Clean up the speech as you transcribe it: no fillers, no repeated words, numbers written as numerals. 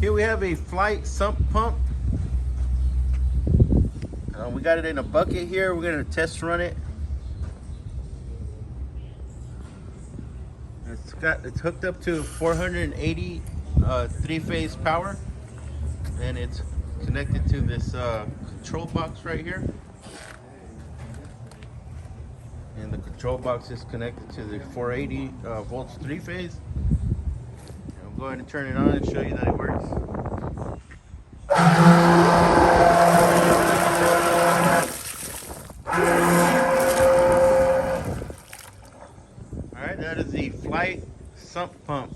Here we have a Flygt sump pump. We got it in a bucket here. We're gonna test run it. It's hooked up to 480 three-phase power, and it's connected to this control box right here. And the control box is connected to the 480 volts three-phase. I'll go ahead and turn it on and show you that it works. Alright, that is the Flygt sump pump.